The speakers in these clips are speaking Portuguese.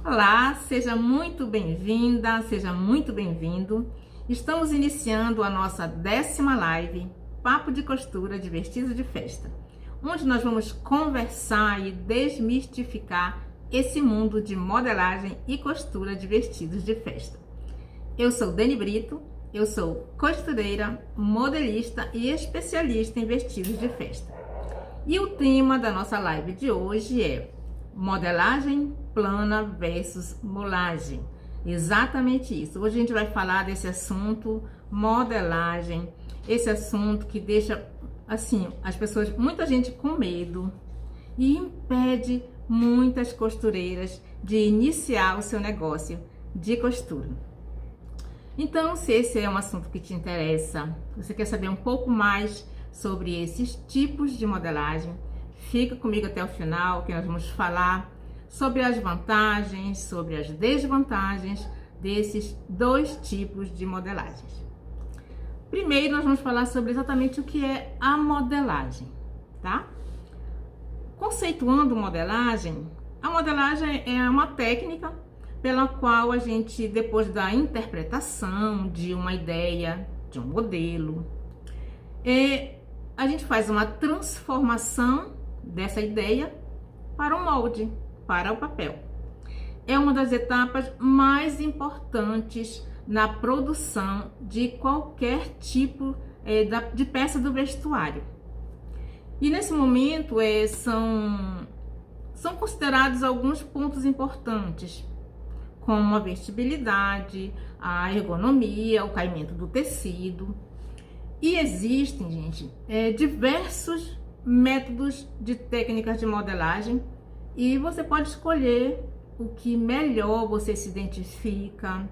Olá, seja muito bem-vinda, seja muito bem-vindo. Estamos iniciando a nossa 10ª live, Papo de Costura de Vestidos de Festa, onde nós vamos conversar e desmistificar esse mundo de modelagem e costura de vestidos de festa. Eu sou Dani Brito, eu sou costureira, modelista e especialista em vestidos de festa. E o tema da nossa live de hoje é modelagem plana versus molagem. Exatamente isso. Hoje a gente vai falar desse assunto, modelagem, esse assunto que deixa, assim, as pessoas, muita gente com medo e impede muitas costureiras de iniciar o seu negócio de costura. Então, se esse é um assunto que te interessa, você quer saber um pouco mais sobre esses tipos de modelagem, fica comigo até o final, que nós vamos falar sobre as vantagens, sobre as desvantagens desses dois tipos de modelagens. Primeiro, nós vamos falar sobre exatamente o que é a modelagem, tá? Conceituando modelagem, a modelagem é uma técnica pela qual a gente, depois da interpretação de uma ideia, de um modelo, a gente faz uma transformação dessa ideia para o molde, para o papel. É uma das etapas mais importantes na produção de qualquer tipo de peça do vestuário. E nesse momento são considerados alguns pontos importantes, como a vestibilidade, a ergonomia, o caimento do tecido. E existem, gente, diversos métodos de técnicas de modelagem e você pode escolher o que melhor você se identifica,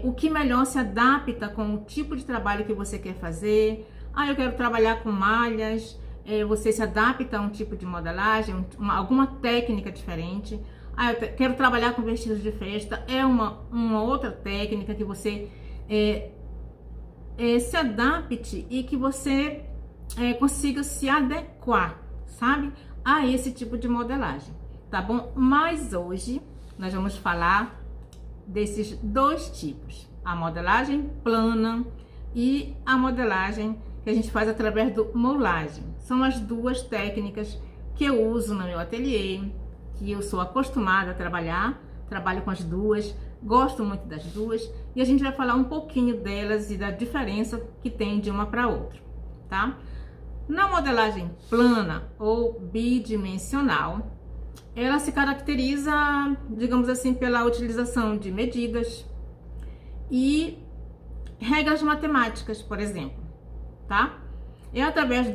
o que melhor se adapta com o tipo de trabalho que você quer fazer. Eu quero trabalhar com malhas, você se adapta a um tipo de modelagem, alguma técnica diferente. Eu quero trabalhar com vestidos de festa, é uma outra técnica que você se adapte e que você consiga se adequar, sabe, a esse tipo de modelagem, tá bom? Mas hoje nós vamos falar desses dois tipos, a modelagem plana e a modelagem que a gente faz através do molagem. São as duas técnicas que eu uso no meu ateliê, que eu sou acostumada a trabalho com as duas, gosto muito das duas, e a gente vai falar um pouquinho delas e da diferença que tem de uma para outra, tá? Na modelagem plana ou bidimensional, ela se caracteriza, digamos assim, pela utilização de medidas e regras matemáticas, por exemplo, tá? É através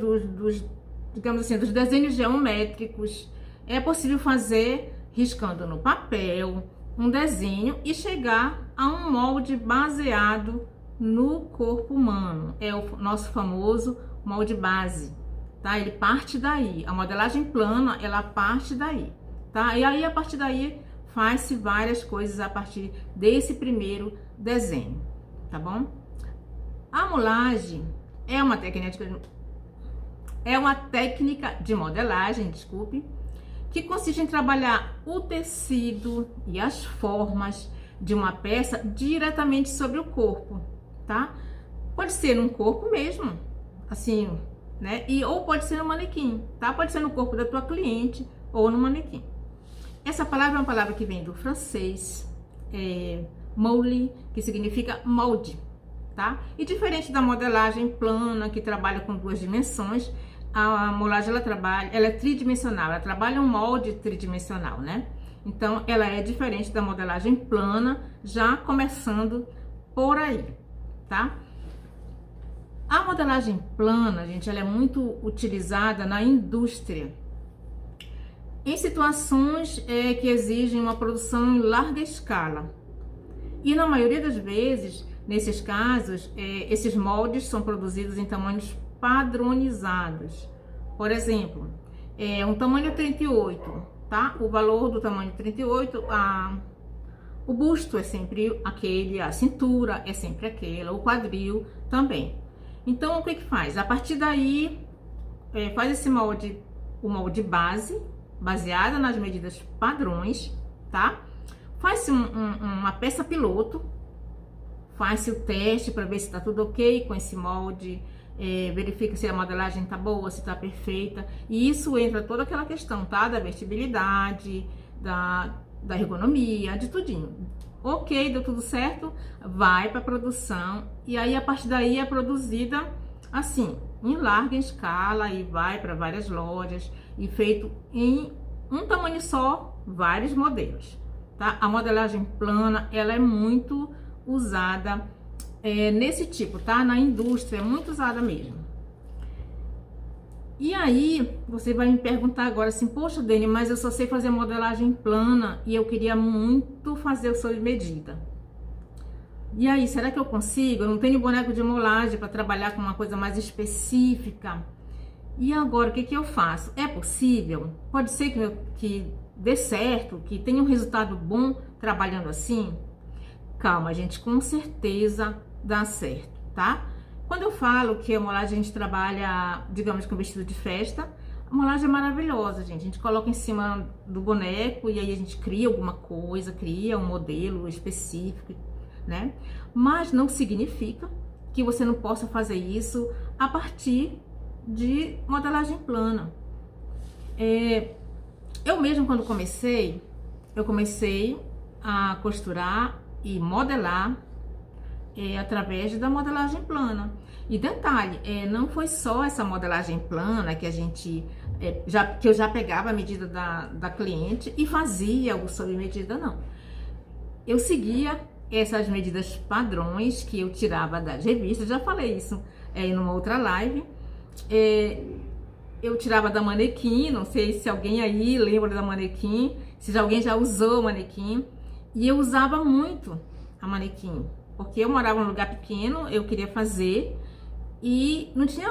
digamos assim, dos desenhos geométricos, é possível fazer, riscando no papel, um desenho e chegar a um molde baseado no corpo humano. É o nosso famoso molde base, tá? Ele parte daí. A modelagem plana, ela parte daí, tá? E aí, a partir daí, faz-se várias coisas a partir desse primeiro desenho, tá bom? A molagem é uma técnica de modelagem, desculpe, que consiste em trabalhar o tecido e as formas de uma peça diretamente sobre o corpo, tá? Pode ser num corpo mesmo, assim, né? Ou pode ser no manequim, tá? Pode ser no corpo da tua cliente ou no manequim. Essa palavra é uma palavra que vem do francês, moule, que significa molde, tá? E diferente da modelagem plana, que trabalha com duas dimensões, a molagem ela é tridimensional, ela trabalha um molde tridimensional, né? Então, ela é diferente da modelagem plana, já começando por aí, tá? A modelagem plana, gente, ela é muito utilizada na indústria, em situações que exigem uma produção em larga escala. E na maioria das vezes, nesses casos, esses moldes são produzidos em tamanhos padronizados. Por exemplo, um tamanho 38, tá? O valor do tamanho 38, o busto é sempre aquele, a cintura é sempre aquela, o quadril também. Então, o que faz? A partir daí, faz esse molde, o molde base, baseado nas medidas padrões, tá? faz uma peça piloto, faz o teste para ver se está tudo ok com esse molde, verifica se a modelagem está boa, se está perfeita. E isso entra toda aquela questão, tá? Da vestibilidade, da ergonomia, de tudinho. Ok, deu tudo certo, vai para produção e aí a partir daí é produzida assim, em larga escala e vai para várias lojas e feito em um tamanho só, vários modelos, tá? A modelagem plana, ela é muito usada nesse tipo, tá? Na indústria, é muito usada mesmo. E aí, você vai me perguntar agora assim, poxa, Dani, mas eu só sei fazer modelagem plana e eu queria muito fazer o sob medida. E aí, será que eu consigo? Eu não tenho boneco de molagem para trabalhar com uma coisa mais específica. E agora, o que eu faço? É possível? Pode ser que dê certo, que tenha um resultado bom trabalhando assim? Calma, gente, com certeza dá certo, tá? Quando eu falo que a molagem a gente trabalha, digamos, com vestido de festa, a molagem é maravilhosa, gente. A gente coloca em cima do boneco e aí a gente cria alguma coisa, cria um modelo específico, né? Mas não significa que você não possa fazer isso a partir de modelagem plana. Eu mesmo, quando eu comecei a costurar e modelar através da modelagem plana. E detalhe, não foi só essa modelagem plana que a gente que eu já pegava a medida da cliente e fazia o sob medida, não. Eu seguia essas medidas padrões que eu tirava das revistas, já falei isso em uma outra live. Eu tirava da manequim, não sei se alguém aí lembra da manequim, se alguém já usou o manequim, e eu usava muito a manequim, porque eu morava num lugar pequeno, eu queria fazer e não tinha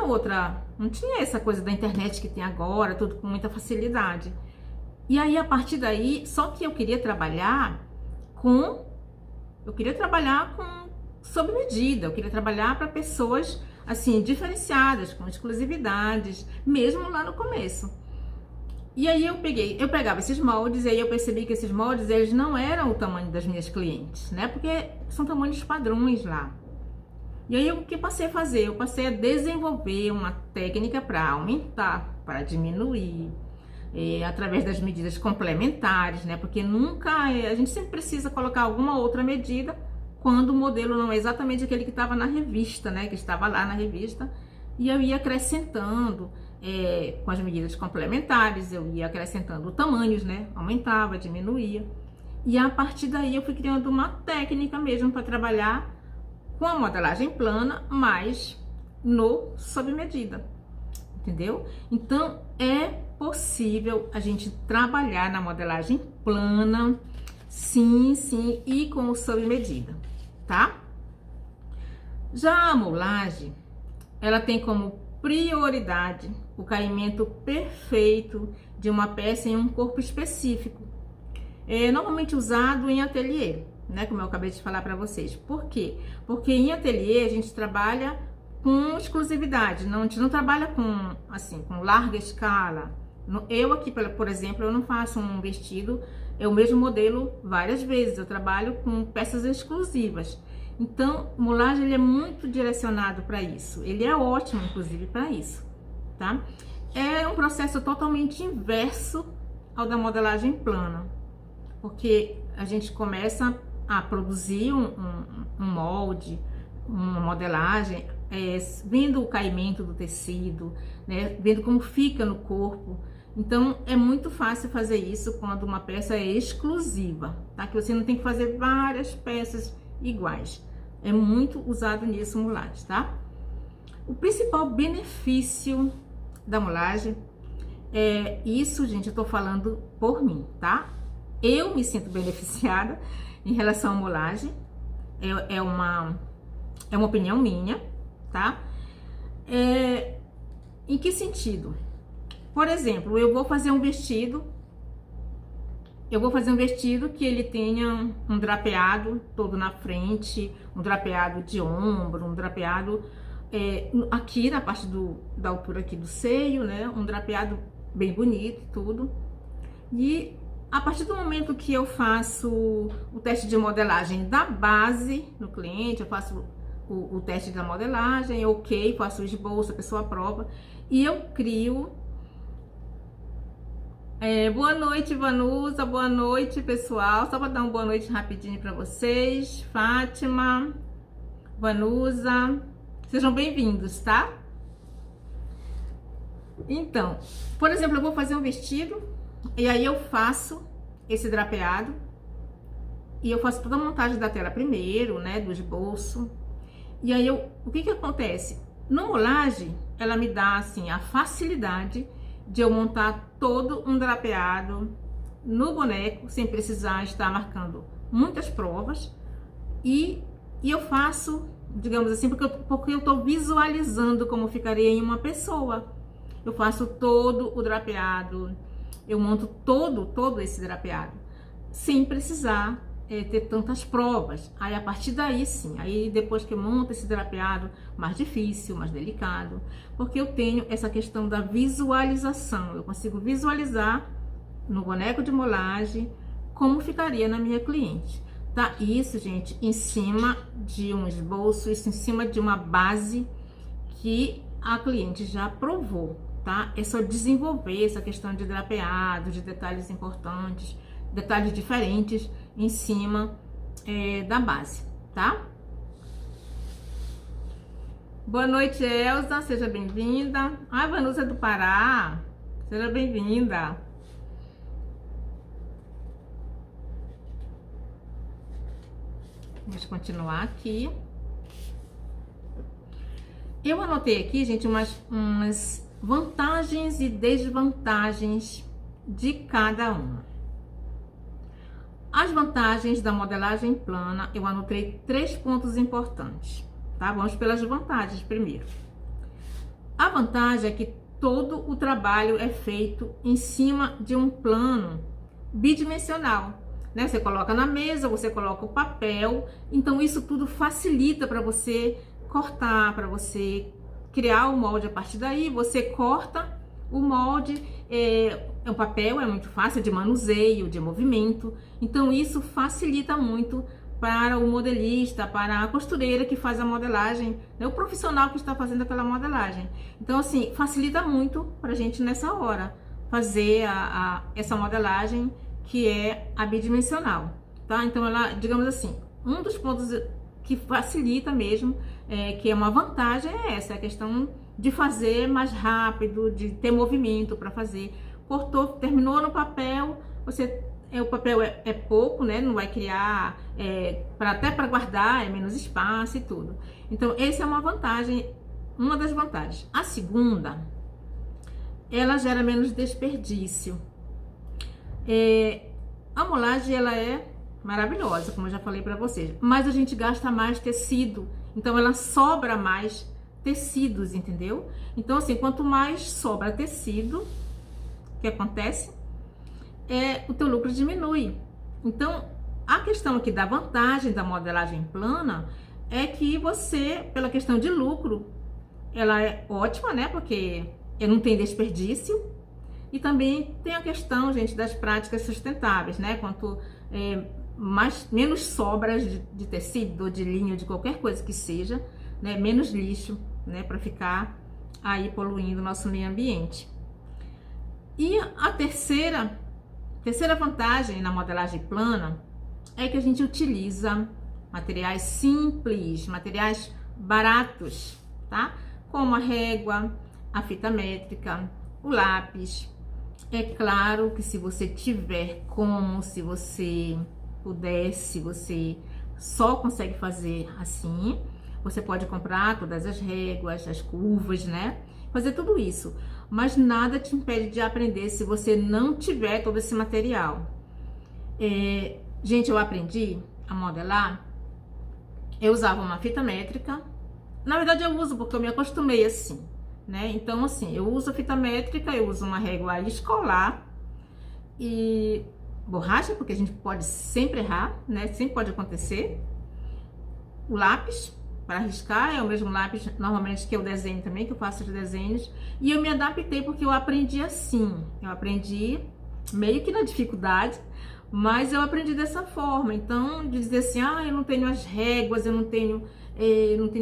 essa coisa da internet que tem agora, tudo com muita facilidade. E aí, a partir daí, só que eu queria trabalhar com sob medida, eu queria trabalhar para pessoas assim, diferenciadas, com exclusividades, mesmo lá no começo. E aí eu pegava esses moldes e aí eu percebi que esses moldes, eles não eram o tamanho das minhas clientes, né? Porque são tamanhos padrões lá. E aí o que passei a fazer? Eu passei a desenvolver uma técnica para aumentar, para diminuir, através das medidas complementares, né? Porque a gente sempre precisa colocar alguma outra medida quando o modelo não é exatamente aquele que estava na revista, né? Que estava lá na revista. E eu ia acrescentando com as medidas complementares, eu ia acrescentando tamanhos, né? Aumentava, diminuía. E a partir daí eu fui criando uma técnica mesmo para trabalhar com a modelagem plana, mas sob medida, entendeu? Então, é possível a gente trabalhar na modelagem plana, sim, e com o sob medida, tá? Já a molagem, ela tem como prioridade o caimento perfeito de uma peça em um corpo específico. É normalmente usado em ateliê, né? Como eu acabei de falar para vocês. Por quê? Porque em ateliê a gente trabalha com exclusividade, a gente não trabalha com larga escala. Eu aqui, por exemplo, eu não faço um vestido, eu mesmo modelo várias vezes, eu trabalho com peças exclusivas. Então, molagem ele é muito direcionado para isso, ele é ótimo, inclusive, para isso, tá? É um processo totalmente inverso ao da modelagem plana, porque a gente começa a produzir um molde, uma modelagem, vendo o caimento do tecido, né? Vendo como fica no corpo. Então, é muito fácil fazer isso quando uma peça é exclusiva, tá? Que você não tem que fazer várias peças iguais. É muito usado nisso molagem, tá? O principal benefício da molagem é isso, gente, eu tô falando por mim, tá? Eu me sinto beneficiada em relação à molagem. É uma opinião minha, tá? Em que sentido? Por exemplo, eu vou fazer um vestido que ele tenha um drapeado todo na frente, um drapeado de ombro, um drapeado aqui na parte da altura aqui do seio, né? Um drapeado bem bonito, tudo. E a partir do momento que eu faço o teste de modelagem da base no cliente, eu faço o teste da modelagem, ok, faço o esboço, a pessoa aprova, e eu crio. Boa noite, Vanusa, boa noite, pessoal. Só para dar uma boa noite rapidinho para vocês. Fátima, Vanusa, sejam bem-vindos, tá? Então, por exemplo, eu vou fazer um vestido e aí eu faço esse drapeado e eu faço toda a montagem da tela primeiro, né, do esboço. E aí o que que acontece? Na molagem, ela me dá assim a facilidade de eu montar todo um drapeado no boneco sem precisar estar marcando muitas provas e eu faço, digamos assim, porque eu tô visualizando como ficaria em uma pessoa. Eu faço todo o drapeado, eu monto todo esse drapeado, sem precisar ter tantas provas. Aí a partir daí sim, aí depois que eu monto esse drapeado, mais difícil, mais delicado, porque eu tenho essa questão da visualização. Eu consigo visualizar no boneco de molagem como ficaria na minha cliente. Tá? Isso, gente, em cima de um esboço, isso em cima de uma base que a cliente já aprovou. Tá? É só desenvolver essa questão de drapeado, de detalhes importantes, detalhes diferentes em cima da base, tá? Boa noite, Elza, seja bem-vinda. Ah, Vanusa do Pará, seja bem-vinda. Vamos continuar aqui. Eu anotei aqui, gente, umas vantagens e desvantagens de cada uma. As vantagens da modelagem plana, eu anotei 3 pontos importantes, tá? Vamos pelas vantagens primeiro. A vantagem é que todo o trabalho é feito em cima de um plano bidimensional, né? Você coloca na mesa, você coloca o papel, então isso tudo facilita para você cortar, para você criar o molde. A partir daí você corta o molde, o papel é muito fácil de manuseio, de movimento, então isso facilita muito para o modelista, para a costureira que faz a modelagem, né? O profissional que está fazendo aquela modelagem. Então assim, facilita muito para a gente nessa hora fazer essa modelagem que é a bidimensional, tá? Então ela, digamos assim, um dos pontos que facilita mesmo, que é uma vantagem, é essa, a questão de fazer mais rápido, de ter movimento para fazer. Cortou, terminou no papel, o papel é pouco, né? Não vai criar, até para guardar, é menos espaço e tudo. Então, essa é uma vantagem, uma das vantagens. A segunda, ela gera menos desperdício. A molagem, ela é maravilhosa, como eu já falei para vocês, mas a gente gasta mais tecido, então ela sobra mais tecidos, entendeu? Então assim, quanto mais sobra tecido, o que acontece? O teu lucro diminui. Então a questão aqui da vantagem da modelagem plana é que você, pela questão de lucro, ela é ótima, né? Porque não tem desperdício. E também tem a questão, gente, das práticas sustentáveis, né? Quanto menos sobras de tecido, de linho, de qualquer coisa que seja, né? Menos lixo, né? Para ficar aí poluindo o nosso meio ambiente. E a terceira vantagem na modelagem plana é que a gente utiliza materiais simples, materiais baratos, tá? Como a régua, a fita métrica, o lápis. É claro que se você tiver como, se você pudesse, você só consegue fazer assim. Você pode comprar todas as réguas, as curvas, né? Fazer tudo isso. Mas nada te impede de aprender se você não tiver todo esse material. Gente, eu aprendi a modelar. Eu usava uma fita métrica. Na verdade, eu uso porque eu me acostumei assim, né? Então, assim, eu uso a fita métrica, eu uso uma régua escolar e borracha, porque a gente pode sempre errar, né? Sempre pode acontecer. O lápis para riscar é o mesmo lápis normalmente que eu desenho também, que eu faço os desenhos. E eu me adaptei porque eu aprendi assim. Eu aprendi meio que na dificuldade, mas eu aprendi dessa forma. Então, de dizer assim, eu não tenho as réguas, eu não tenho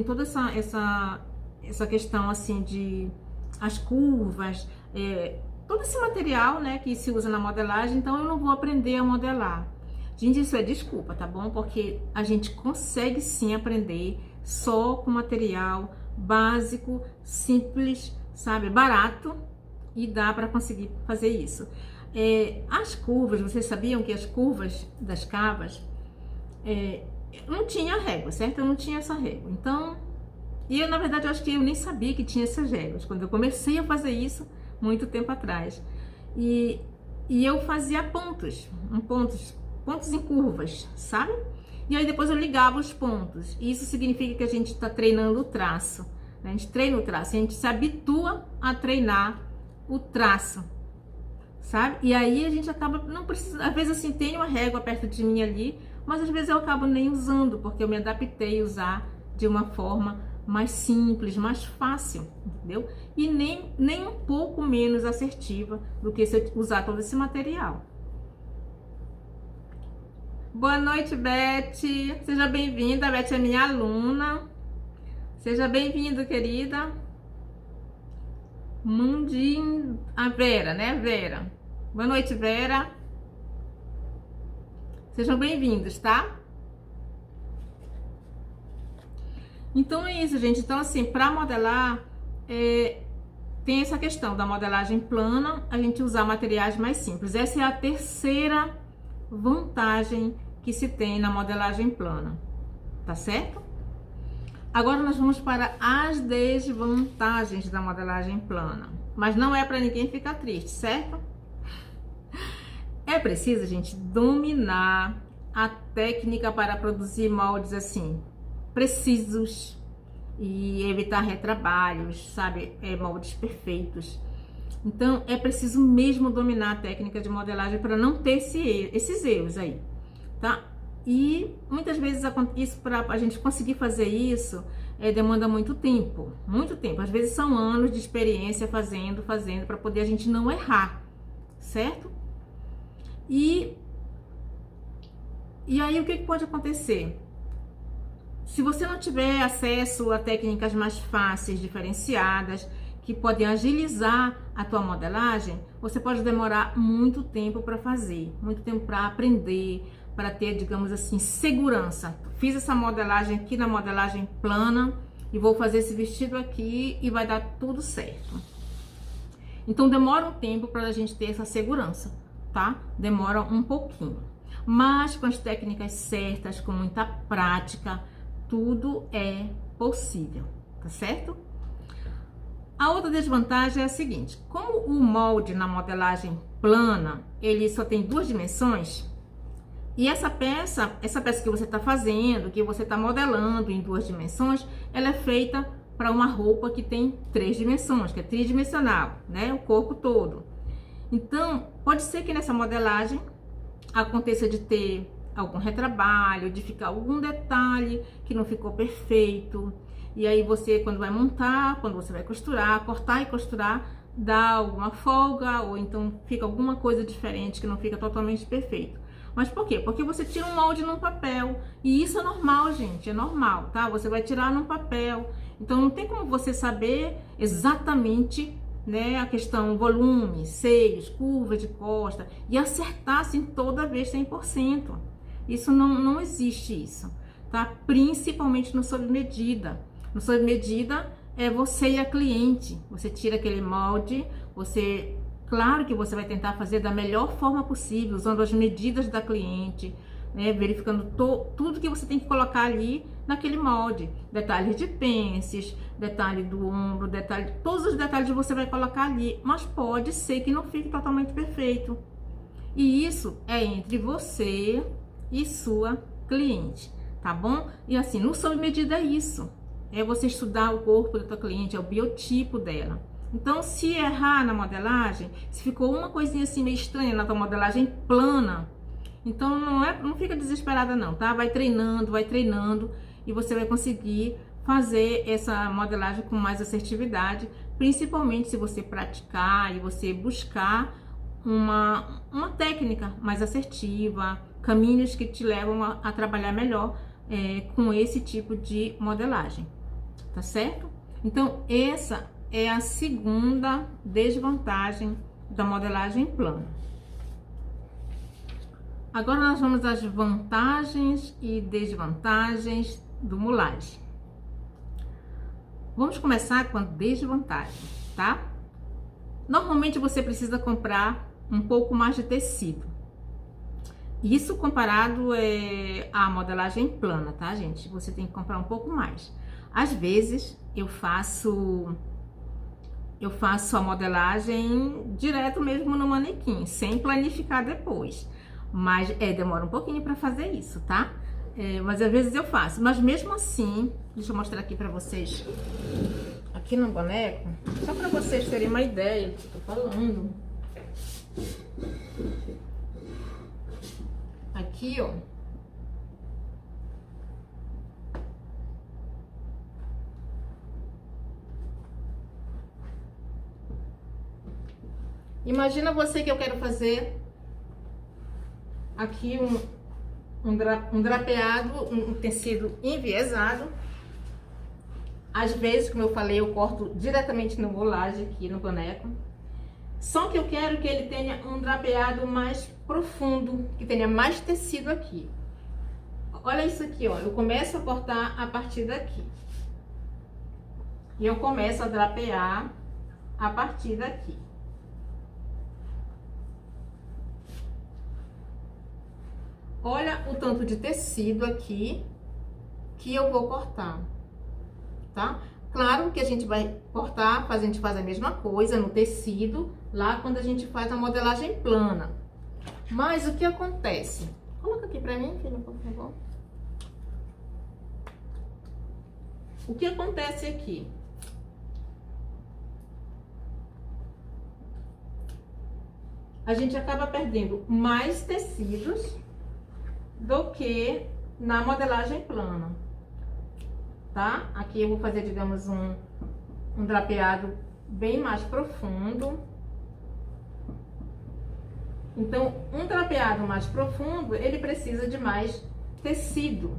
toda essa questão assim de as curvas, todo esse material, né, que se usa na modelagem, então eu não vou aprender a modelar. Gente, isso é desculpa, tá bom? Porque a gente consegue sim aprender só com material básico, simples, sabe, barato, e dá para conseguir fazer isso. As curvas, vocês sabiam que as curvas das cavas não tinha régua, certo? Eu não tinha essa régua. Então, na verdade, eu acho que eu nem sabia que tinha essas réguas, quando eu comecei a fazer isso, muito tempo atrás. E eu fazia pontos em curvas, sabe? E aí depois eu ligava os pontos. Isso significa que a gente está treinando o traço, né? A gente treina o traço, a gente se habitua a treinar o traço, sabe? E aí a gente acaba, não precisa, às vezes assim, tem uma régua perto de mim ali, mas às vezes eu acabo nem usando, porque eu me adaptei a usar de uma forma mais simples, mais fácil, entendeu? E nem um pouco menos assertiva do que se eu usar todo esse material. Boa noite, Beth. Seja bem-vinda. A Beth é minha aluna. Seja bem-vinda, querida. Mundinho. A Vera, né, Vera? Boa noite, Vera. Sejam bem-vindos, tá? Então é isso, gente. Então, assim, para modelar, tem essa questão da modelagem plana, a gente usar materiais mais simples. Essa é a terceira vantagem que se tem na modelagem plana, tá certo? Agora nós vamos para as desvantagens da modelagem plana, mas não é para ninguém ficar triste, certo? É preciso, gente, dominar a técnica para produzir moldes assim, precisos, e evitar retrabalhos, sabe? Moldes perfeitos. Então, é preciso mesmo dominar a técnica de modelagem para não ter esses erros aí, tá? E muitas vezes isso, para a gente conseguir fazer isso, demanda muito tempo, muito tempo. Às vezes são anos de experiência fazendo, para poder a gente não errar, certo? E aí o que pode acontecer? Se você não tiver acesso a técnicas mais fáceis, diferenciadas, que podem agilizar a tua modelagem, você pode demorar muito tempo para fazer, muito tempo para aprender, para ter, digamos assim, segurança. Fiz essa modelagem aqui na modelagem plana e vou fazer esse vestido aqui e vai dar tudo certo. Então demora um tempo para a gente ter essa segurança, tá? Demora um pouquinho. Mas com as técnicas certas, com muita prática, tudo é possível, tá certo? A outra desvantagem é a seguinte: como o molde na modelagem plana, ele só tem 2 dimensões, e essa peça que você está fazendo, que você está modelando em 2 dimensões, ela é feita para uma roupa que tem 3 dimensões, que é tridimensional, né? O corpo todo. Então, pode ser que nessa modelagem aconteça de ter algum retrabalho, de ficar algum detalhe que não ficou perfeito. E aí você, quando vai montar, quando você vai costurar, cortar e costurar, dá alguma folga, ou então fica alguma coisa diferente que não fica totalmente perfeito. Mas por quê? Porque você tira um molde num papel. E isso é normal, gente, é normal, tá? Você vai tirar num papel. Então não tem como você saber exatamente, né, a questão volume, seios, curva de costa, e acertar assim toda vez 100%. Isso não existe isso, tá? Principalmente no sob medida. No sob medida é você e a cliente. Você tira aquele molde, claro que você vai tentar fazer da melhor forma possível, usando as medidas da cliente, né? Verificando tudo que você tem que colocar ali naquele molde. Detalhes de pences, detalhe do ombro, todos os detalhes você vai colocar ali, mas pode ser que não fique totalmente perfeito. E isso é entre você e sua cliente, tá bom? E assim, no sob medida é isso. É você estudar o corpo da tua cliente, é o biotipo dela. Então, se errar na modelagem, se ficou uma coisinha assim meio estranha na tua modelagem plana, então não fica desesperada não, tá? Vai treinando e você vai conseguir fazer essa modelagem com mais assertividade, principalmente se você praticar e você buscar uma técnica mais assertiva, caminhos que te levam a trabalhar melhor com esse tipo de modelagem, tá certo? Então, essa é a segunda desvantagem da modelagem plana. Agora nós vamos às vantagens e desvantagens do mulagem. Vamos começar com a desvantagem, tá? Normalmente você precisa comprar um pouco mais de tecido. Isso comparado à modelagem plana, tá, gente? Você tem que comprar um pouco mais. Às vezes eu faço a modelagem direto mesmo no manequim, sem planificar depois. Mas demora um pouquinho para fazer isso, tá? Mas às vezes eu faço. Mas mesmo assim, deixa eu mostrar aqui para vocês. Aqui no boneco, só para vocês terem uma ideia do que eu tô falando. Aqui, ó. Imagina você que eu quero fazer aqui um drapeado, um tecido enviesado. Às vezes, como eu falei, eu corto diretamente no mulagem aqui no boneco. Só que eu quero que ele tenha um drapeado mais profundo, que tenha mais tecido aqui. Olha isso aqui, ó. Eu começo a cortar a partir daqui. E eu começo a drapear a partir daqui. Olha o tanto de tecido aqui que eu vou cortar, tá? Claro que a gente vai cortar, a gente faz a mesma coisa no tecido, lá quando a gente faz a modelagem plana. Mas o que acontece? Coloca aqui pra mim, filha, por favor. O que acontece aqui? A gente acaba perdendo mais tecidos do que na modelagem plana, tá? Aqui eu vou fazer, digamos, um drapeado bem mais profundo. Então, um drapeado mais profundo, ele precisa de mais tecido.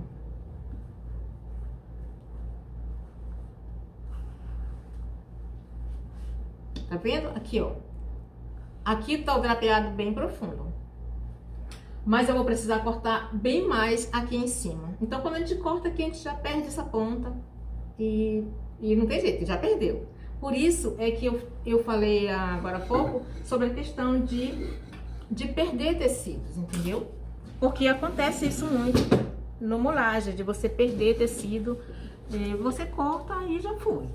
Tá vendo? Aqui, ó. Aqui tá o drapeado bem profundo. Mas eu vou precisar cortar bem mais aqui em cima. Então, quando a gente corta aqui, a gente já perde essa ponta. E não tem jeito, já perdeu. Por isso é que eu falei agora há pouco sobre a questão de perder tecidos, entendeu? Porque acontece isso muito no mulagem, de você perder tecido. Você corta e já foi.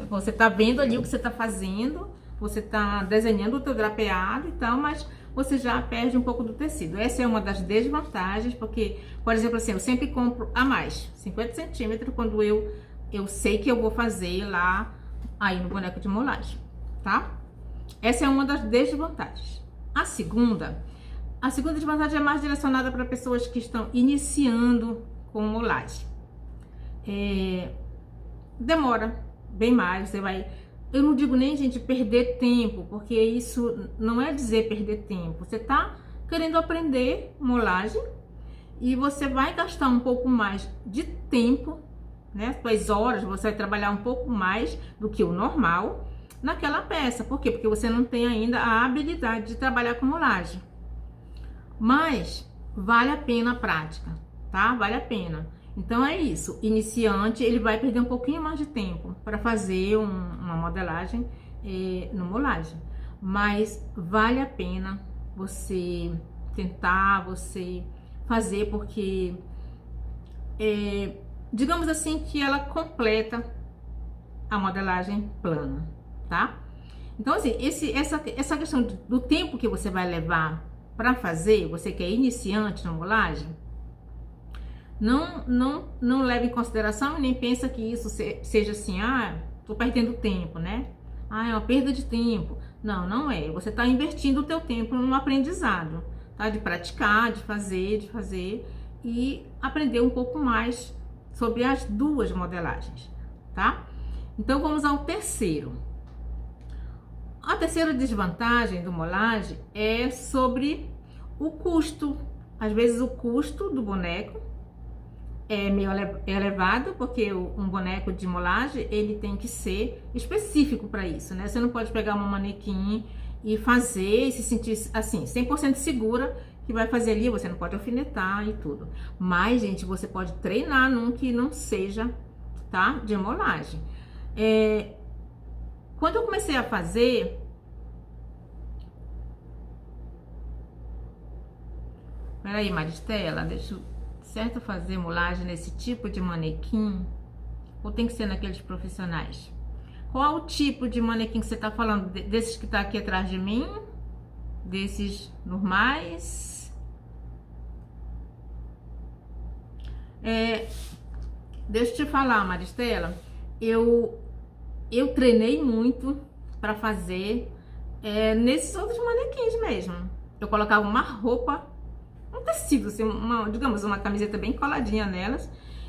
Você tá vendo ali o que você tá fazendo, você tá desenhando o teu drapeado e tal, mas você já perde um pouco do tecido. Essa é uma das desvantagens, porque, por exemplo, assim, eu sempre compro a mais, 50 centímetros, quando eu sei que eu vou fazer lá, aí no boneco de mulagem, tá? Essa é uma das desvantagens. A segunda desvantagem é mais direcionada para pessoas que estão iniciando com mulagem. Demora bem mais, você vai... Eu não digo nem, gente, perder tempo, porque isso não é dizer perder tempo. Você tá querendo aprender mulagem e você vai gastar um pouco mais de tempo, né? Suas horas, você vai trabalhar um pouco mais do que o normal naquela peça. Por quê? Porque você não tem ainda a habilidade de trabalhar com mulagem. Mas vale a pena a prática, tá? Vale a pena. Então é isso, iniciante ele vai perder um pouquinho mais de tempo para fazer uma modelagem no mulagem, mas vale a pena você tentar, você fazer, porque digamos assim que ela completa a modelagem plana, tá? Então assim, essa questão do tempo que você vai levar para fazer, você que é iniciante na mulagem, não leve em consideração e nem pensa que isso seja assim, tô perdendo tempo, né? É uma perda de tempo. Não, não é. Você tá investindo o teu tempo no aprendizado, tá? De praticar, de fazer e aprender um pouco mais sobre as duas modelagens, tá? Então, vamos ao terceiro. A terceira desvantagem do molagem é sobre o custo. Às vezes o custo do boneco é meio elevado, porque um boneco de molagem, ele tem que ser específico para isso, né? Você não pode pegar uma manequim e fazer e se sentir assim, 100% segura que vai fazer ali, você não pode alfinetar e tudo. Mas, gente, você pode treinar num que não seja, tá? De molagem. Quando eu comecei a fazer, peraí, Maristela, deixa eu certo fazer molagem nesse tipo de manequim? Ou tem que ser naqueles profissionais? Qual o tipo de manequim que você tá falando? Desses que tá aqui atrás de mim? Desses normais? Deixa eu te falar, Maristela, eu treinei muito para fazer nesses outros manequins mesmo. Eu colocava uma roupa, um tecido, assim, digamos, uma camiseta bem coladinha nelas,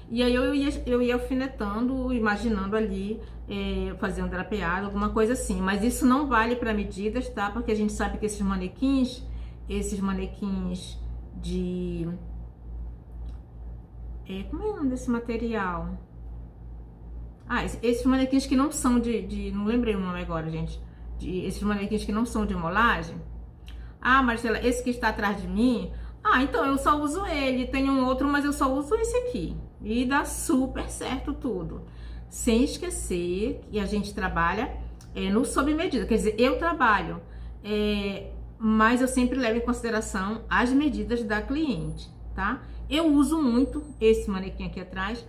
e aí eu ia alfinetando, imaginando ali, fazer um drapeado, alguma coisa assim. Mas isso não vale para medidas, tá? Porque a gente sabe que esses manequins de... como é o nome desse material? Ah, esses manequins que não são não lembrei o nome agora, gente. Esses manequins que não são de molagem. Ah, Marcela, esse que está atrás de mim... Ah, então eu só uso ele. Tem um outro, mas eu só uso esse aqui. E dá super certo tudo. Sem esquecer que a gente trabalha no sob medida. Quer dizer, eu trabalho, mas eu sempre levo em consideração as medidas da cliente, tá? Eu uso muito esse manequim aqui atrás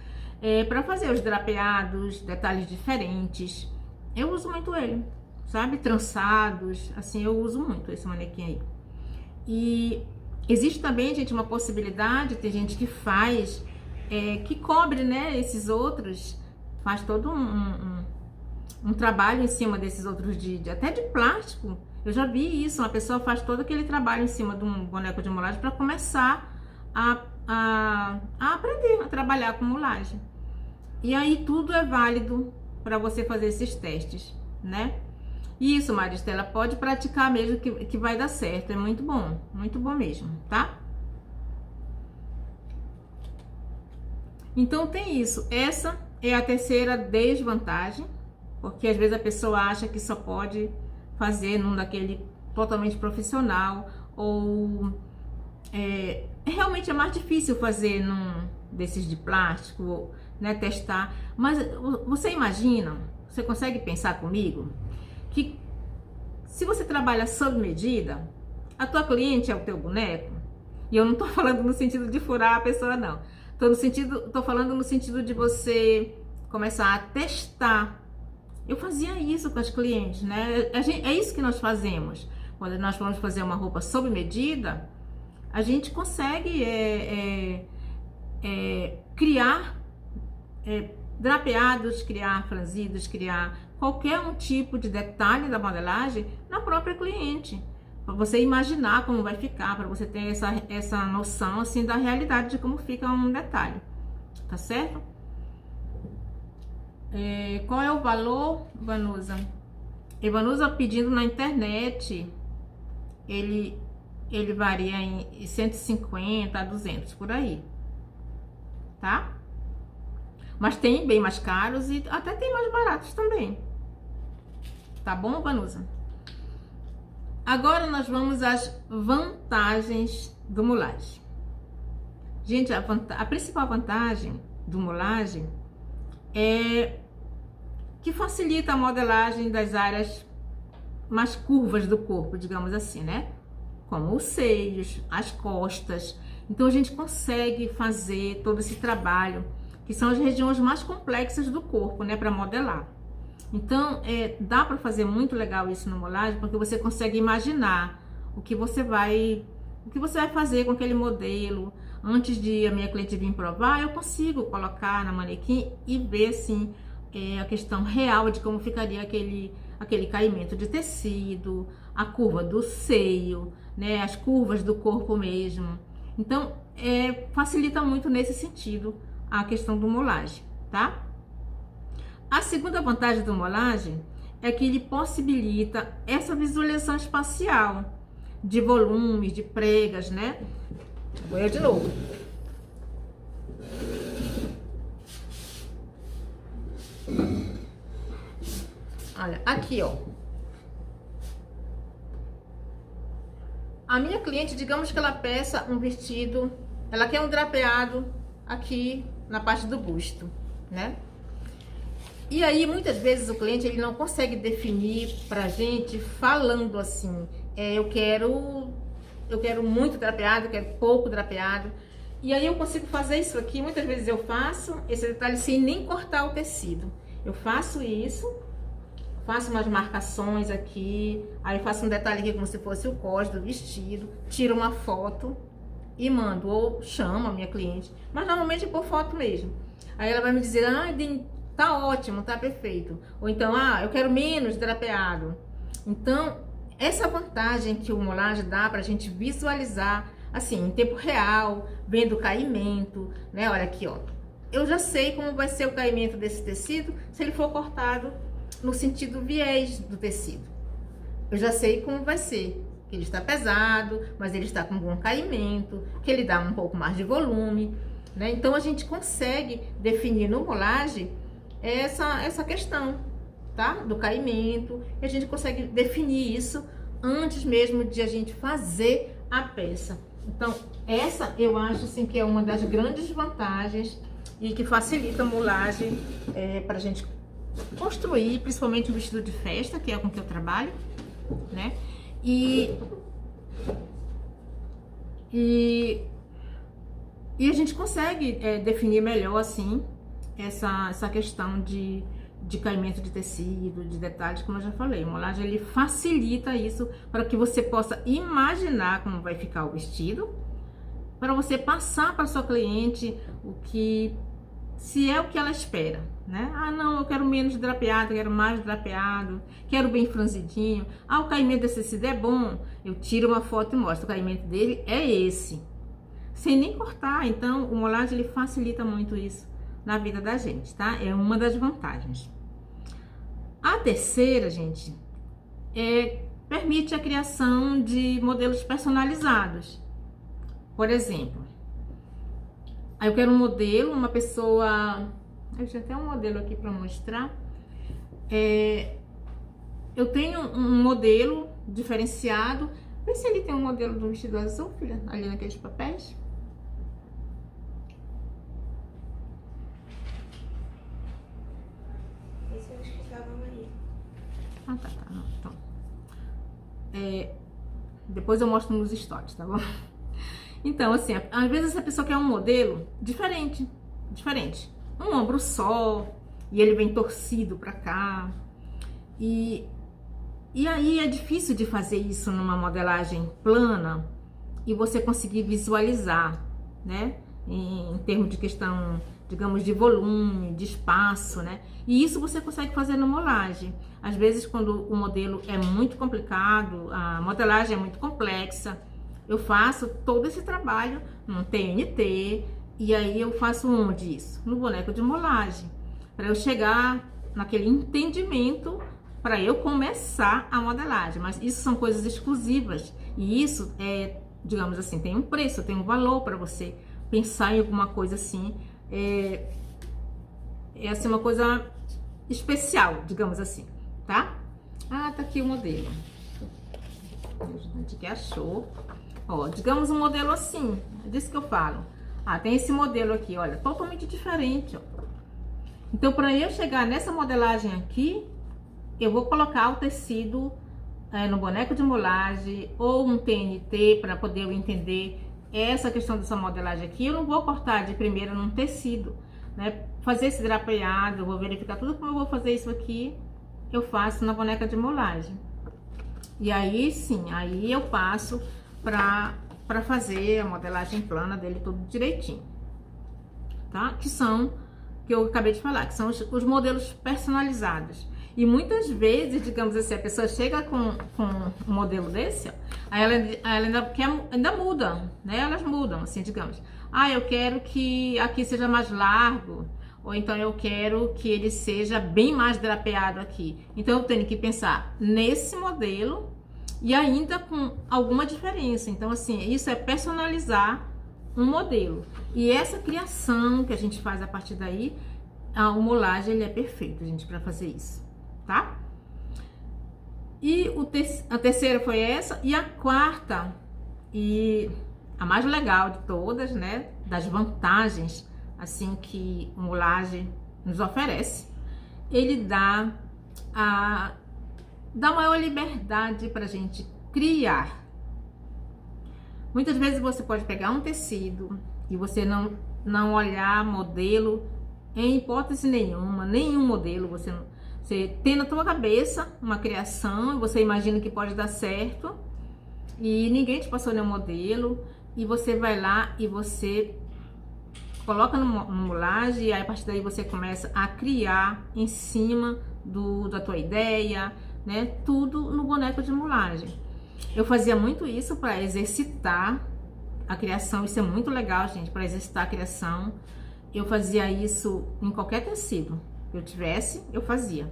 para fazer os drapeados, detalhes diferentes. Eu uso muito ele, sabe? Trançados, assim, eu uso muito esse manequim aí. E existe também, gente, uma possibilidade, tem gente que faz, que cobre, né, esses outros, faz todo um trabalho em cima desses outros, até de plástico. Eu já vi isso, uma pessoa faz todo aquele trabalho em cima de um boneco de molagem para começar a aprender a trabalhar com molagem. E aí tudo é válido para você fazer esses testes, né? Isso, Maristela, pode praticar mesmo que vai dar certo. É muito bom mesmo, tá? Então tem isso. Essa é a terceira desvantagem, porque às vezes a pessoa acha que só pode fazer num daquele totalmente profissional, ou realmente é mais difícil fazer num desses de plástico, né? Testar. Mas você imagina, você consegue pensar comigo? Que se você trabalha sob medida, a tua cliente é o teu boneco, e eu não tô falando no sentido de furar a pessoa, não. Tô falando no sentido de você começar a testar. Eu fazia isso com as clientes, né? É isso que nós fazemos. Quando nós vamos fazer uma roupa sob medida, a gente consegue criar drapeados, criar franzidos, criar qualquer um tipo de detalhe da modelagem na própria cliente, para você imaginar como vai ficar, para você ter essa noção assim da realidade de como fica um detalhe, tá certo? Qual é o valor, Vanusa? Vanusa pedindo na internet, ele varia em 150 a 200 por aí, tá? Mas tem bem mais caros e até tem mais baratos também. Tá bom, Vanusa? Agora nós vamos às vantagens do mulagem. Gente, a principal vantagem do mulagem é que facilita a modelagem das áreas mais curvas do corpo, digamos assim, né? Como os seios, as costas. Então a gente consegue fazer todo esse trabalho, que são as regiões mais complexas do corpo, né, para modelar. Então, dá para fazer muito legal isso no molagem, porque você consegue imaginar o que você vai fazer com aquele modelo. Antes de a minha cliente vir provar, eu consigo colocar na manequim e ver, assim, a questão real de como ficaria aquele caimento de tecido, a curva do seio, né, as curvas do corpo mesmo. Então, facilita muito nesse sentido a questão do molagem, tá? A segunda vantagem do molagem é que ele possibilita essa visualização espacial de volumes, de pregas, né? Vou eu de novo. Olha, aqui, ó. A minha cliente, digamos que ela peça um vestido, ela quer um drapeado aqui na parte do busto, né? E aí, muitas vezes, o cliente, ele não consegue definir pra gente falando assim, eu quero muito drapeado, eu quero pouco drapeado. E aí eu consigo fazer isso aqui, muitas vezes eu faço esse detalhe sem nem cortar o tecido. Eu faço isso, faço umas marcações aqui, aí faço um detalhe aqui como se fosse o cós do vestido, tiro uma foto e mando, ou chamo a minha cliente, mas normalmente é por foto mesmo. Aí ela vai me dizer, tá ótimo, tá perfeito. Ou então, eu quero menos drapeado. Então, essa vantagem que o Molage dá pra gente visualizar, assim, em tempo real, vendo o caimento, né? Olha aqui, ó. Eu já sei como vai ser o caimento desse tecido se ele for cortado no sentido viés do tecido. Eu já sei como vai ser. Que ele está pesado, mas ele está com bom caimento, que ele dá um pouco mais de volume, né? Então, a gente consegue definir no Molage essa questão, tá? Do caimento, e a gente consegue definir isso antes mesmo de a gente fazer a peça. Então, essa eu acho assim que é uma das grandes vantagens e que facilita a Molage para a gente construir, principalmente o vestido de festa, que é com que eu trabalho, né? E a gente consegue definir melhor assim essa questão de caimento de tecido, de detalhes, como eu já falei. O Molage, ele facilita isso para que você possa imaginar como vai ficar o vestido, para você passar para sua cliente se é o que ela espera, né? Não, eu quero menos drapeado, quero mais drapeado, quero bem franzidinho. O caimento desse tecido é bom, eu tiro uma foto e mostro, o caimento dele é esse, sem nem cortar. Então, o Molage, ele facilita muito isso na vida da gente, tá? É uma das vantagens. A terceira, gente, permite a criação de modelos personalizados. Por exemplo, eu quero um modelo, uma pessoa... Eu tinha até um modelo aqui para mostrar. Eu tenho um modelo diferenciado. Vê se ele tem um modelo do vestido azul, filha, ali naqueles papéis. Tá. Então, depois eu mostro nos stories, tá bom? Então, assim, às vezes essa pessoa quer um modelo diferente. Um ombro só, e ele vem torcido pra cá. E aí é difícil de fazer isso numa modelagem plana e você conseguir visualizar, né? Em termos de questão, digamos, de volume, de espaço, né? E isso você consegue fazer no Molage. Às vezes, quando o modelo é muito complicado, a modelagem é muito complexa, eu faço todo esse trabalho no TNT, e aí eu faço onde isso? No boneco de Molage, para eu chegar naquele entendimento para eu começar a modelagem. Mas isso são coisas exclusivas, e isso digamos assim, tem um preço, tem um valor para você pensar em alguma coisa assim, assim, uma coisa especial, digamos assim, tá? Tá aqui o modelo. A gente que achou. Ó, digamos um modelo assim, é disso que eu falo. Tem esse modelo aqui, olha, totalmente diferente, ó. Então, para eu chegar nessa modelagem aqui, eu vou colocar o tecido no boneco de Molage ou um TNT para poder eu entender essa questão dessa modelagem aqui. Eu não vou cortar de primeira num tecido, né? Fazer esse drapeado, eu vou verificar tudo como eu vou fazer isso aqui, eu faço na boneca de Molage. E aí sim, aí eu passo para fazer a modelagem plana dele tudo direitinho, tá? Que eu acabei de falar, que são os modelos personalizados. E muitas vezes, digamos assim, a pessoa chega com um modelo desse, ó, aí ela ainda muda, né? Elas mudam, assim, digamos. Eu quero que aqui seja mais largo, ou então eu quero que ele seja bem mais drapeado aqui. Então eu tenho que pensar nesse modelo e ainda com alguma diferença. Então assim, isso é personalizar um modelo. E essa criação que a gente faz a partir daí, a molagem ele é perfeito, gente, para fazer isso, tá? E a terceira foi essa, e a quarta, e a mais legal de todas, né, das vantagens, assim, que o molagem nos oferece, ele dá maior liberdade pra gente criar. Muitas vezes você pode pegar um tecido e você não olhar modelo, em hipótese nenhuma, nenhum modelo, você tem na tua cabeça uma criação e você imagina que pode dar certo e ninguém te passou nenhum modelo e você vai lá e você coloca no molagem e aí a partir daí você começa a criar em cima da tua ideia, né? Tudo no boneco de molagem. Eu fazia muito isso para exercitar a criação, isso é muito legal, gente, para exercitar a criação. Eu fazia isso em qualquer tecido que eu tivesse, eu fazia,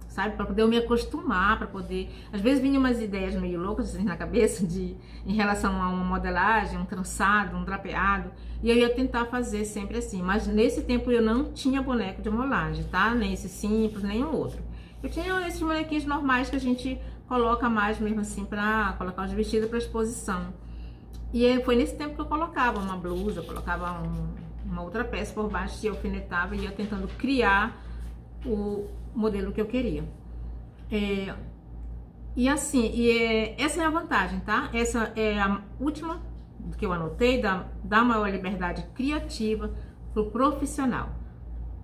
sabe? Para poder eu me acostumar, para poder... Às vezes vinham umas ideias meio loucas assim, na cabeça em relação a uma modelagem, um trançado, um drapeado, e eu ia tentar fazer sempre assim. Mas nesse tempo eu não tinha boneco de molagem, tá? Nem esse simples, nenhum outro. Eu tinha esses bonequinhos normais que a gente coloca mais mesmo assim para colocar os vestidos para exposição. E foi nesse tempo que eu colocava uma blusa, colocava uma outra peça por baixo e alfinetava e ia tentando criar o modelo que eu queria. Essa é a vantagem, tá? Essa é a última que eu anotei, da maior liberdade criativa pro profissional,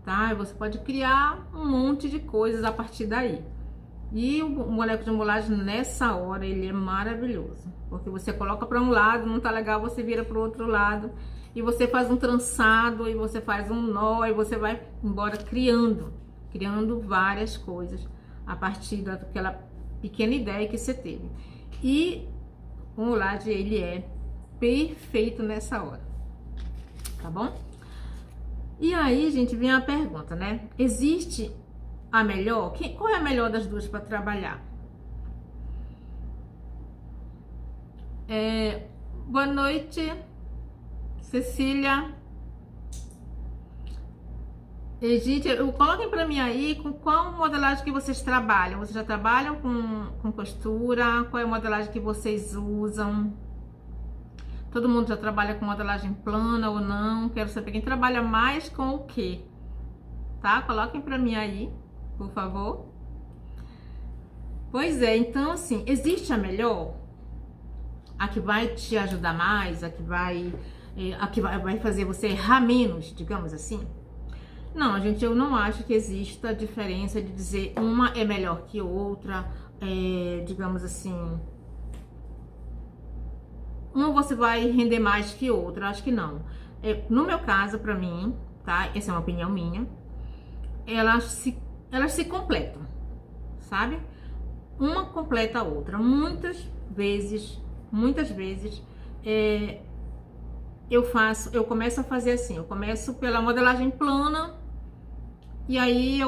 tá? Você pode criar um monte de coisas a partir daí. E o boneco de molagem nessa hora ele é maravilhoso, porque você coloca para um lado, não tá legal, você vira para o outro lado e você faz um trançado e você faz um nó e você vai embora criando várias coisas a partir daquela pequena ideia que você teve. E o molagem ele é perfeito nessa hora, tá bom? E aí, gente, vem a pergunta, né? Existe a melhor? Qual é a melhor das duas para trabalhar? Boa noite, Cecília. Gente, coloquem para mim aí com qual modelagem que vocês trabalham. Vocês já trabalham com costura? Qual é a modelagem que vocês usam? Todo mundo já trabalha com modelagem plana ou não? Quero saber quem trabalha mais com o quê, tá? Coloquem para mim aí, por favor. Pois é, então assim, existe a melhor? A que vai te ajudar mais? A que vai fazer você errar menos, digamos assim? Não, gente, eu não acho que exista diferença de dizer uma é melhor que outra, digamos assim, uma você vai render mais que outra, acho que não. No meu caso, pra mim, tá? Essa é uma opinião minha, elas se completam, sabe? Uma completa a outra. Muitas vezes, eu começo a fazer assim, eu começo pela modelagem plana, e aí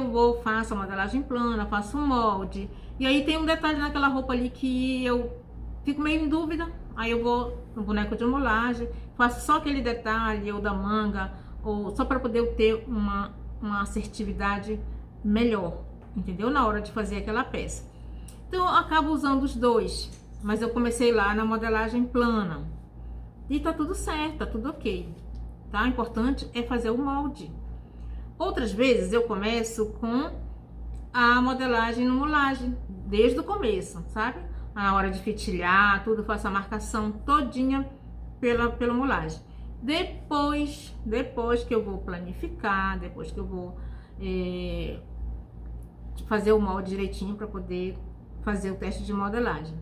faço a modelagem plana, faço um molde, e aí tem um detalhe naquela roupa ali que eu fico meio em dúvida, aí eu vou no boneco de molagem, faço só aquele detalhe, ou da manga, ou só para poder ter uma assertividade melhor, entendeu? Na hora de fazer aquela peça. Então eu acabo usando os dois, mas eu comecei lá na modelagem plana, e tá tudo certo, tá tudo ok, tá? O importante é fazer o molde. Outras vezes eu começo com a modelagem no molagem, desde o começo, sabe? Na hora de fitilhar, tudo, faço a marcação todinha pela molagem. Depois que eu vou planificar, depois que eu vou fazer o molde direitinho para poder fazer o teste de modelagem.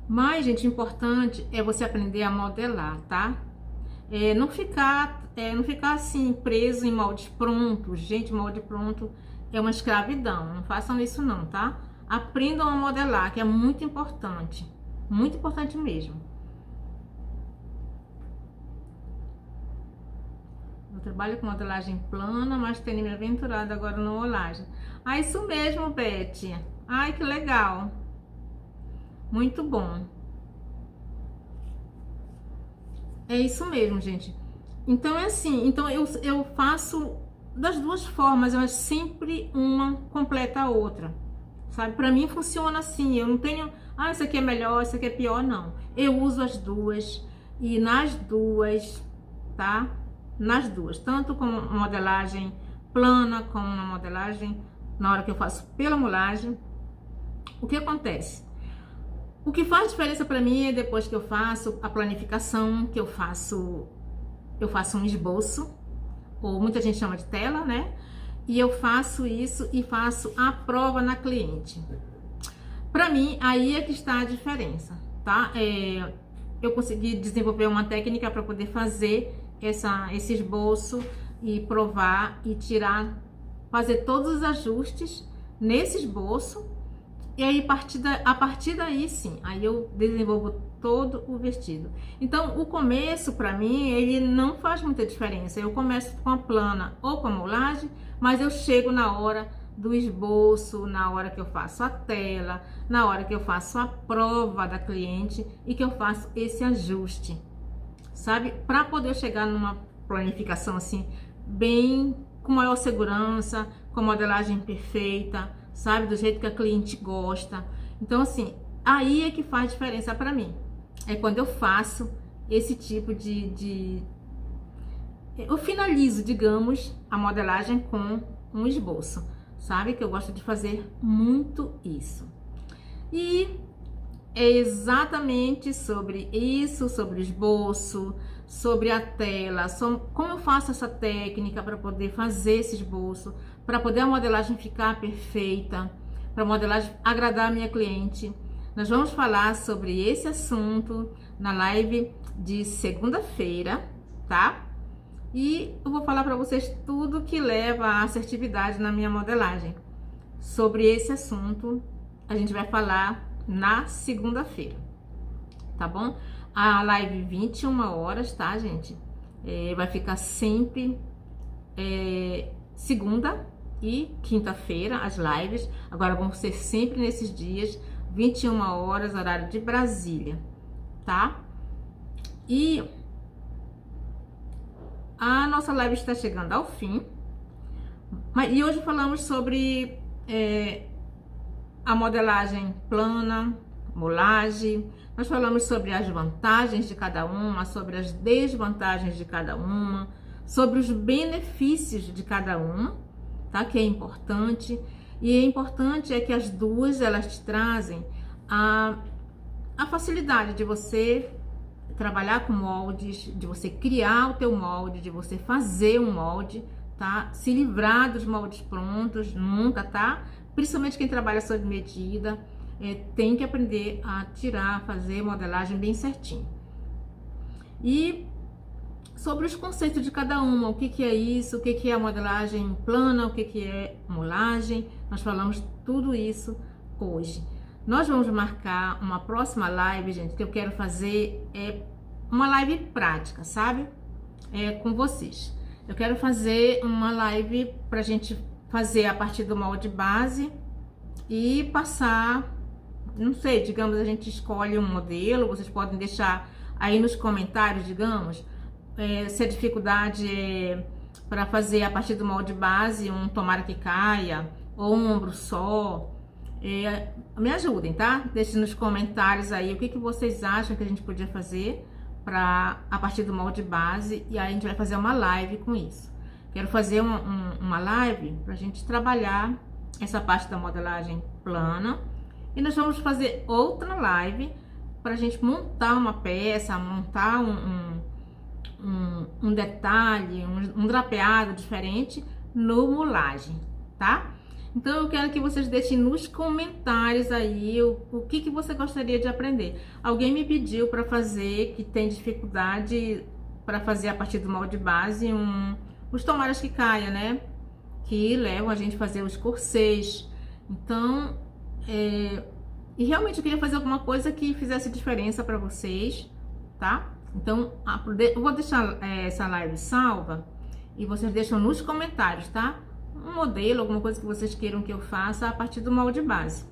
Mas, gente, importante é você aprender a modelar, tá? Não ficar assim, preso em moldes prontos. Gente, molde pronto é uma escravidão. Não façam isso não, tá? Aprendam a modelar, que é muito importante mesmo. Eu trabalho com modelagem plana, mas tenho me aventurado agora no molagem. Ah, isso mesmo, Beth. Ai, que legal. Muito bom. É isso mesmo, gente. Então é assim, então eu faço das duas formas, mas sempre uma completa a outra, sabe? Pra mim funciona assim, eu não tenho, ah, isso aqui é melhor, isso aqui é pior, não. Eu uso as duas e nas duas, tá? Nas duas, tanto com modelagem plana como na modelagem, na hora que eu faço pela molagem, o que acontece? O que faz diferença para mim é depois que eu faço a planificação, que eu faço um esboço, ou muita gente chama de tela, né? E eu faço isso e faço a prova na cliente. Para mim, aí é que está a diferença, tá? Eu consegui desenvolver uma técnica para poder fazer esse esboço e provar e tirar, fazer todos os ajustes nesse esboço. E aí, a partir daí, sim, aí eu desenvolvo todo o vestido. Então, o começo, para mim, ele não faz muita diferença. Eu começo com a plana ou com a molagem, mas eu chego na hora do esboço, na hora que eu faço a tela, na hora que eu faço a prova da cliente e que eu faço esse ajuste, sabe? Para poder chegar numa planificação, assim, bem, com maior segurança, com modelagem perfeita, sabe? Do jeito que a cliente gosta. Então, assim, aí é que faz diferença para mim. É quando eu faço esse tipo eu finalizo, digamos, a modelagem com um esboço, sabe? Que eu gosto de fazer muito isso. E é exatamente sobre isso, sobre o esboço, sobre a tela, como eu faço essa técnica para poder fazer esse esboço, para poder a modelagem ficar perfeita, para a modelagem agradar a minha cliente. Nós vamos falar sobre esse assunto na live de segunda-feira, tá? E eu vou falar para vocês tudo que leva à assertividade na minha modelagem. Sobre esse assunto, a gente vai falar na segunda-feira, tá bom? A live 21 horas, tá, gente? Vai ficar sempre segunda e quinta-feira as lives. Agora vão ser sempre nesses dias, 21 horas, horário de Brasília, tá? E a nossa live está chegando ao fim. E hoje falamos sobre a modelagem plana, molagem. Nós falamos sobre as vantagens de cada uma, sobre as desvantagens de cada uma, sobre os benefícios de cada uma, tá? Que é importante. E é importante que as duas, elas te trazem a facilidade de você trabalhar com moldes, de você criar o teu molde, de você fazer um molde, tá? Se livrar dos moldes prontos, nunca, tá? Principalmente quem trabalha sob medida, tem que aprender a tirar, fazer modelagem bem certinho. E sobre os conceitos de cada uma, o que é isso, o que é a modelagem plana, o que é molagem, nós falamos tudo isso hoje. Nós vamos marcar uma próxima live, gente, que eu quero fazer uma live prática, sabe? Com vocês. Eu quero fazer uma live pra gente fazer a partir do molde base e passar, não sei, digamos, a gente escolhe um modelo, vocês podem deixar aí nos comentários, digamos, se a dificuldade é para fazer a partir do molde base um tomara que caia ou um ombro só. Me ajudem, tá? Deixem nos comentários aí o que vocês acham que a gente podia fazer a partir do molde base, e aí a gente vai fazer uma live com isso. Quero fazer uma live pra gente trabalhar essa parte da modelagem plana, e nós vamos fazer outra live pra gente montar uma peça, montar um detalhe, um drapeado diferente no molagem, tá? Então eu quero que vocês deixem nos comentários aí o que você gostaria de aprender. Alguém me pediu para fazer, que tem dificuldade para fazer a partir do molde base, os tomaras que caia, né? Que levam a gente a fazer os corsês. Então, e realmente eu queria fazer alguma coisa que fizesse diferença para vocês, tá? Então, eu vou deixar essa live salva e vocês deixam nos comentários, tá? Um modelo, alguma coisa que vocês queiram que eu faça a partir do molde base.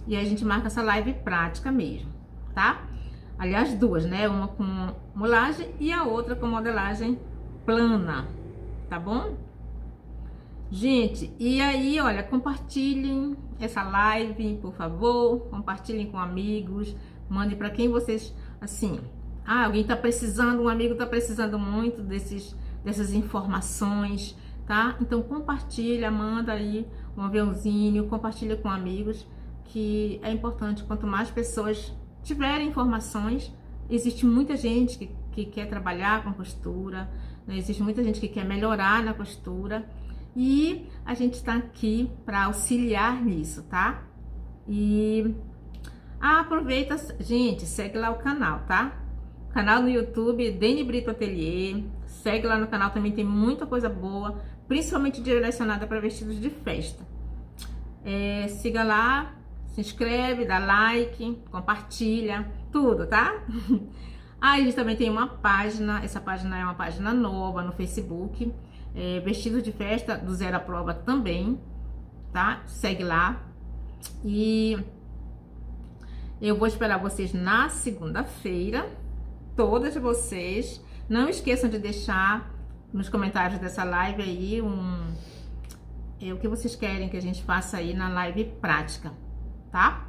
E aí a gente marca essa live prática mesmo, tá? Aliás, duas, né? Uma com molagem e a outra com modelagem plana, tá bom? Gente, e aí, olha, compartilhem essa live, por favor, compartilhem com amigos, mandem para quem vocês, assim, alguém tá precisando, um amigo tá precisando muito dessas informações, tá? Então compartilha, manda aí um aviãozinho, compartilha com amigos, que é importante. Quanto mais pessoas tiverem informações, existe muita gente que quer trabalhar com costura, né? Existe muita gente que quer melhorar na costura, e a gente está aqui para auxiliar nisso, tá? E aproveita, gente, segue lá o canal, tá? Canal no YouTube, Deni Brito Atelier. Segue lá no canal, também tem muita coisa boa, principalmente direcionada para vestidos de festa. Siga lá, se inscreve, dá like, compartilha, tudo, tá? Aí a gente também tem uma página, essa página é uma página nova no Facebook, vestidos de festa do Zero à Prova também, tá? Segue lá. E eu vou esperar vocês na segunda-feira, todas vocês. Não esqueçam de deixar nos comentários dessa live aí o que vocês querem que a gente faça aí na live prática, tá?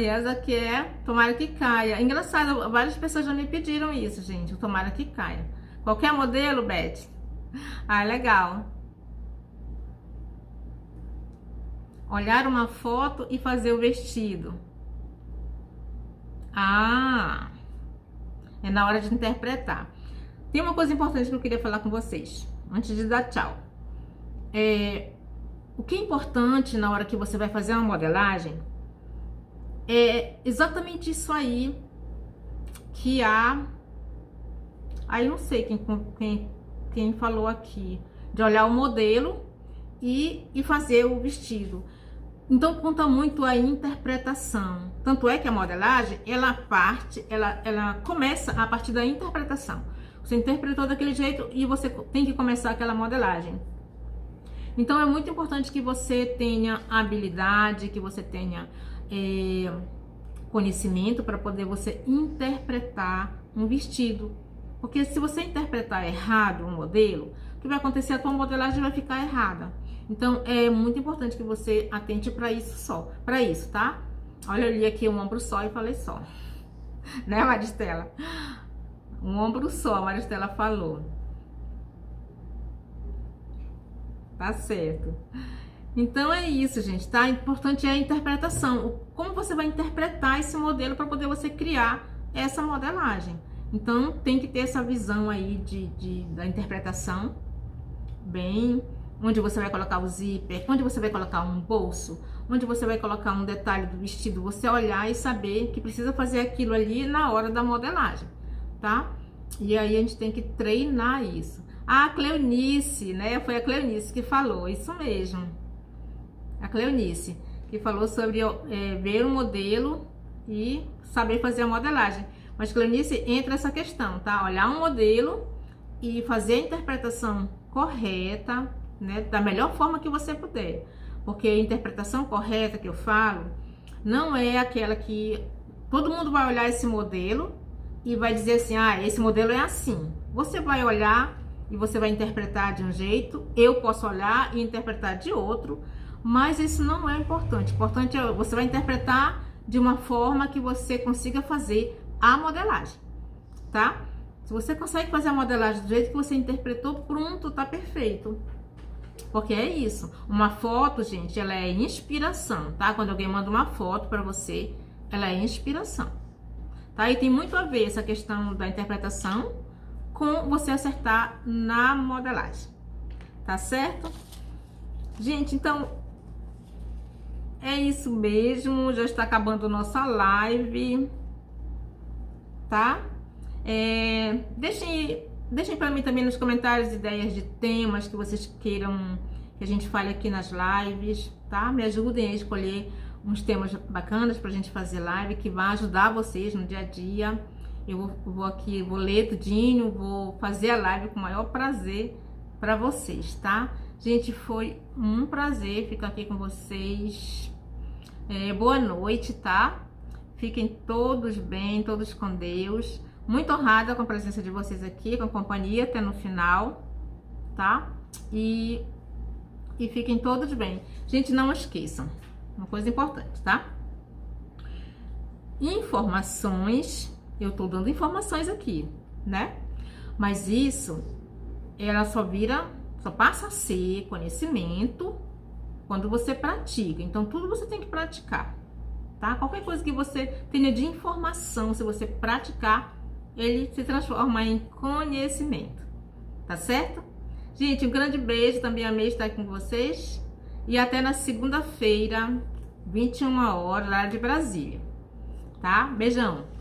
Essa aqui tomara que caia. Engraçado, várias pessoas já me pediram isso, gente, o tomara que caia. Qualquer modelo, Beth? Legal. Olhar uma foto e fazer o vestido. É na hora de interpretar. Tem uma coisa importante que eu queria falar com vocês, antes de dar tchau. O que é importante na hora que você vai fazer uma modelagem é exatamente isso aí que aí não sei quem falou aqui, de olhar o modelo e fazer o vestido. Então conta muito a interpretação. Tanto é que a modelagem, ela começa a partir da interpretação. Você interpretou daquele jeito e você tem que começar aquela modelagem. Então é muito importante que você tenha habilidade, que você tenha conhecimento para poder você interpretar um vestido. Porque se você interpretar errado um modelo, o que vai acontecer? A tua modelagem vai ficar errada. Então é muito importante que você atente para isso, tá? Olha, eu li aqui um ombro só e falei só. Né, Maristela? Um ombro só, a Maristela falou. Tá certo. Então é isso, gente, tá? Importante é a interpretação. Como você vai interpretar esse modelo para poder você criar essa modelagem. Então tem que ter essa visão aí da interpretação, bem, onde você vai colocar o zíper, onde você vai colocar um bolso, onde você vai colocar um detalhe do vestido, você olhar e saber que precisa fazer aquilo ali na hora da modelagem, tá? E aí a gente tem que treinar isso. A Cleonice, né? Foi a Cleonice que falou, isso mesmo. A Cleonice, que falou sobre ver um modelo e saber fazer a modelagem. Mas, Cleonice, entra essa questão, tá? Olhar um modelo e fazer a interpretação correta, né? Da melhor forma que você puder. Porque a interpretação correta que eu falo não é aquela que todo mundo vai olhar esse modelo e vai dizer assim, esse modelo é assim. Você vai olhar e você vai interpretar de um jeito, eu posso olhar e interpretar de outro, mas isso não é importante. O importante é você vai interpretar de uma forma que você consiga fazer a modelagem, tá? Se você consegue fazer a modelagem do jeito que você interpretou, pronto, tá perfeito. Porque é isso. Uma foto, gente, ela é inspiração, tá? Quando alguém manda uma foto pra você, ela é inspiração, tá? E tem muito a ver essa questão da interpretação com você acertar na modelagem, tá certo? Gente, então é isso mesmo. Já está acabando nossa live, tá? Deixem para mim também nos comentários ideias de temas que vocês queiram que a gente fale aqui nas lives, tá? Me ajudem a escolher uns temas bacanas pra gente fazer live, que vai ajudar vocês no dia a dia. Eu vou aqui, vou ler tudinho, vou fazer a live com o maior prazer para vocês, tá? Gente, foi um prazer ficar aqui com vocês. Boa noite, tá? Fiquem todos bem, todos com Deus. Muito honrada com a presença de vocês aqui, com a companhia até no final, tá? E fiquem todos bem. Gente, não esqueçam, uma coisa importante, tá? Informações, eu tô dando informações aqui, né? Mas isso, ela só passa a ser conhecimento quando você pratica. Então, tudo você tem que praticar, tá? Qualquer coisa que você tenha de informação, se você praticar, ele se transforma em conhecimento, tá certo? Gente, um grande beijo, também amei estar aqui com vocês. E até na segunda-feira, 21 horas, horário de Brasília, tá? Beijão!